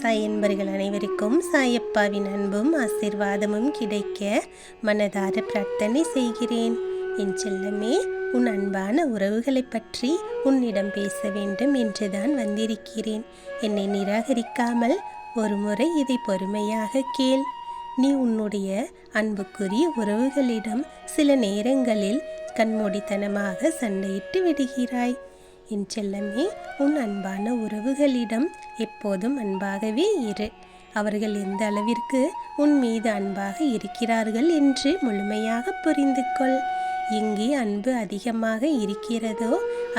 சாய் என்பர்கள் அனைவருக்கும் சாயப்பாவின் அன்பும் ஆசீர்வாதமும் கிடைக்க மனதார பிரார்த்தனை செய்கிறேன். என் செல்லமே, உன் அன்பான உறவுகளை பற்றி உன்னிடம் பேச வேண்டும் என்றுதான் வந்திருக்கிறேன். என்னை நிராகரிக்காமல் ஒரு முறை இதை பொறுமையாக கேள். நீ உன்னுடைய அன்புக்குரிய உறவுகளிடம் சில நேரங்களில் கண்மூடித்தனமாக சண்டையிட்டு விடுகிறாய். என் செல்லமே, உன் அன்பான உறவுகளிடம் எப்போதும் அன்பாகவே இரு. அவர்கள் எந்த அளவிற்கு உன் மீது அன்பாக இருக்கிறார்கள் என்று முழுமையாக புரிந்து கொள். எங்கே அன்பு அதிகமாக இருக்கிறதோ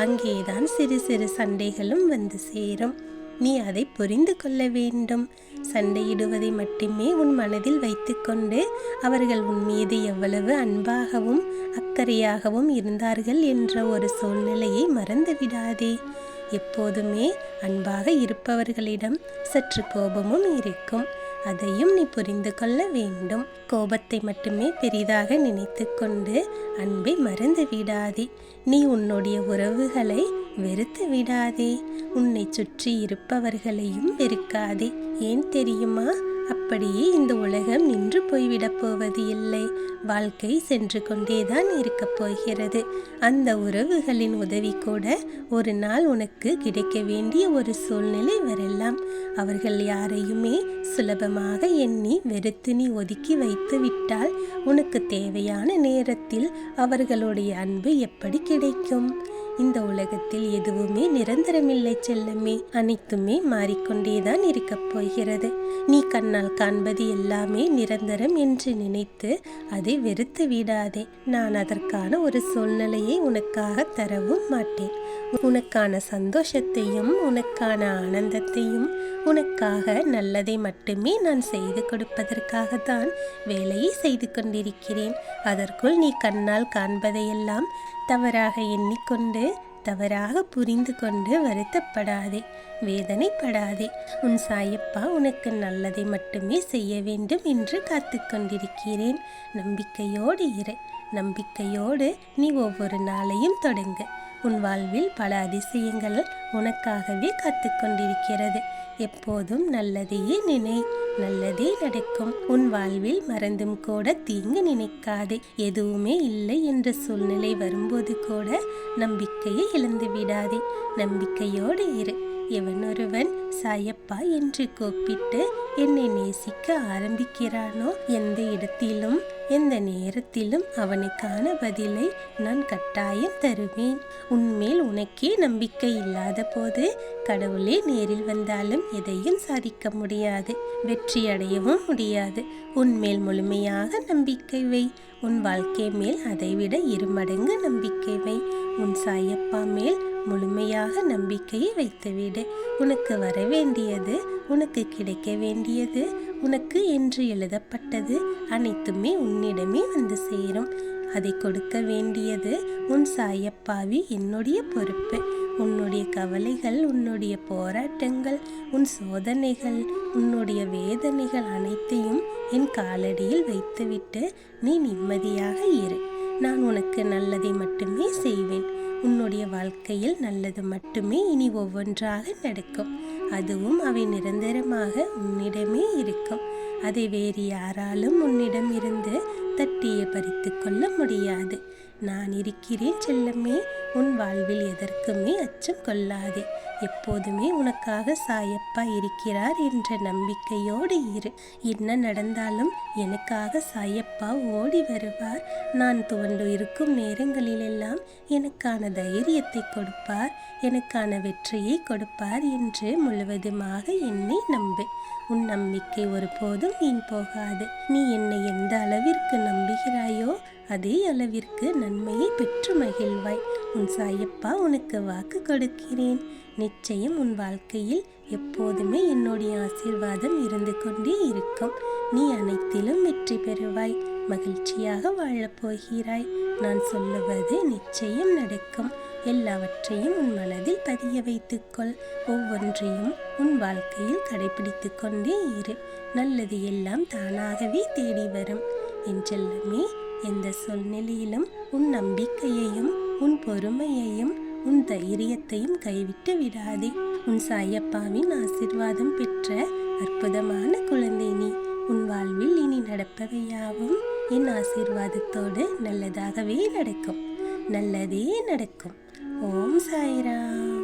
அங்கேதான் சிறு சிறு சண்டைகளும் வந்து சேரும். நீ அதை புரிந்து கொள்ள வேண்டும். சண்டையிடுவதை மட்டுமே உன் மனதில் வைத்துக்கொண்டு அவர்கள் உன் மீது எவ்வளவு அன்பாகவும் அக்கறையாகவும் இருந்தார்கள் என்ற ஒரு சூழ்நிலையை மறந்து விடாதே. எப்போதுமே அன்பாக இருப்பவர்களிடம் சற்று கோபமும் இருக்கும். அதையும் நீ புரிந்து கொள்ள வேண்டும். கோபத்தை மட்டுமே பெரிதாக நினைத்து கொண்டு அன்பை மறந்து விடாதே. நீ உன்னுடைய உறவுகளை வெறுத்து விடாதே. உன்னை சுற்றி இருப்பவர்களையும் வெறுக்காதே. ஏன் தெரியுமா? அப்படியே இந்த உலகம் நின்று போய்விடப் போவது இல்லை. வாழ்க்கை சென்று கொண்டேதான் இருக்கப் போகிறது. அந்த உறவுகளின் உதவி கூட ஒரு நாள் உனக்கு கிடைக்க வேண்டிய ஒரு சூழ்நிலை வரலாம். அவர்கள் யாரையுமே சுலபமாக எண்ணி வெறுத்து நீ ஒதுக்கி வைத்து விட்டால் உனக்கு தேவையான நேரத்தில் அவர்களுடைய அன்பு எப்படி கிடைக்கும்? இந்த உலகத்தில் எதுவுமே நிரந்தரமில்லை செல்லமே. அனைத்துமே மாறிக்கொண்டேதான் இருக்கப் போகிறது. நீ கண்ணால் காண்பது எல்லாமே நிரந்தரம் என்று நினைத்து அதை வெறுத்து விடாதே. நான் அதற்கான ஒரு சூழ்நிலையை உனக்காக தரவும் மாட்டேன். உனக்கான சந்தோஷத்தையும் உனக்கான ஆனந்தத்தையும் உனக்காக நல்லதை மட்டுமே நான் செய்து கொடுப்பதற்காகத்தான் வேலையை செய்து கொண்டிருக்கிறேன். அதற்குள் நீ கண்ணால் காண்பதையெல்லாம் தவறாக எண்ணிக்கொண்டு தவறாக புரிந்து கொண்டு வருத்தப்படாதே, வேதனைப்படாதே. உன் சாயப்பா உனக்கு நல்லதை மட்டுமே செய்ய வேண்டும் என்று காத்து கொண்டிருக்கிறேன். நம்பிக்கையோடு இரு. நம்பிக்கையோடு நீ ஒவ்வொரு நாளையும் தொடங்கு. உன் வாழ்வில் பல அதிசயங்கள் உனக்காகவே காத்து கொண்டிருக்கிறது. எப்போதும் நல்லதையே நினை, நல்லதே நடக்கும். உன் வாழ்வில் மறந்தும் கூட தீங்கு நினைக்காதே. எதுவுமே இல்லை என்ற சூழ்நிலை வரும்போது கூட நம்பிக்கையை இழந்து விடாதே. நம்பிக்கையோடு இரு. எவனொருவன் சாயப்பா என்று கூப்பிட்டு என்னை நேசிக்க ஆரம்பிக்கிறானோ எந்த இடத்திலும் எந்த நேரத்திலும் அவனுக்கான பதிலை நான் கட்டாயம் தருவேன். உன்மேல் உனக்கே நம்பிக்கை இல்லாத போது கடவுளே நேரில் வந்தாலும் எதையும் சாதிக்க முடியாது, வெற்றி அடையவும் முடியாது. உன்மேல் முழுமையாக நம்பிக்கை வை. உன் வாழ்க்கை மேல் அதைவிட 2 மடங்கு நம்பிக்கை வை. உன் சாயப்பா மேல் முழுமையாக நம்பிக்கையை வைத்துவிடு. உனக்கு வர வேண்டியது, உனக்கு கிடைக்க வேண்டியது, உனக்கு என்று எழுதப்பட்டது அனைத்துமே உன்னிடமே வந்து சேரும். அதை கொடுக்க வேண்டியது உன் சாயப்பாவி என்னுடைய பொறுப்பு. உன்னுடைய கவலைகள், உன்னுடைய போராட்டங்கள், உன் சோதனைகள், உன்னுடைய வேதனைகள் அனைத்தையும் என் காலடியில் வைத்துவிட்டு நீ நிம்மதியாக இரு. நான் உனக்கு நல்லதை மட்டுமே செய்வேன். உன்னுடைய வாழ்க்கையில் நல்லது மட்டுமே இனி ஒவ்வொன்றாக நடக்கும். அதுவும் அவை நிரந்தரமாக உன்னிடமே இருக்கும். அதை வேறு யாராலும் உன்னிடம் இருந்து தட்டியே பறித்து கொள்ள முடியாது. நான் இருக்கிறேன் செல்லமே. உன் வாழ்வில் எதற்குமே அச்சம் கொள்ளாதே. எப்போதுமே உனக்காக சாயப்பா இருக்கிறார் என்ற நம்பிக்கையோடு இரு. என்ன நடந்தாலும் எனக்காக சாயப்பா ஓடி வருவார். நான் துவண்டு இருக்கும் நேரங்களிலெல்லாம் எனக்கான தைரியத்தை கொடுப்பார், எனக்கான வெற்றியை கொடுப்பார் என்று முழுவதுமாக என்னை நம்பு. உன் நம்பிக்கை ஒருபோதும் வீண் போகாது. நீ என்னை எந்த அளவிற்கு நம்புகிறாயோ அதே அளவிற்கு நன்மையை பெற்று மகிழ்வாய். உன் சாயப்பா உனக்கு வாக்கு கொடுக்கிறேன். நிச்சயம் உன் வாழ்க்கையில் எப்போதுமே என்னுடைய ஆசீர்வாதம் இருந்து கொண்டே இருக்கும். நீ அனைத்திலும் வெற்றி பெறுவாய். மகிழ்ச்சியாக வாழப் போகிறாய். நான் சொல்லுவது நிச்சயம் நடக்கும். எல்லாவற்றையும் உன் மனதில் பதிய வைத்துக்கொள். ஒவ்வொன்றையும் உன் வாழ்க்கையில் கடைபிடித்து கொண்டே இரு. நல்லது எல்லாம் தானாகவே தேடி வரும். என் செல்லமே, எந்த சூழ்நிலையிலும் உன் நம்பிக்கையையும் உன் பொறுமையையும் உன் தைரியத்தையும் கைவிட்டு விடாதே. உன் சாயப்பாவின் ஆசீர்வாதம் பெற்ற அற்புதமான குழந்தை நீ. உன் வாழ்வில் இனி நடப்பவையாவும் என் ஆசீர்வாதத்தோடு நல்லதாகவே நடக்கும். நல்லதே நடக்கும். ஓம் சாய்ராம்.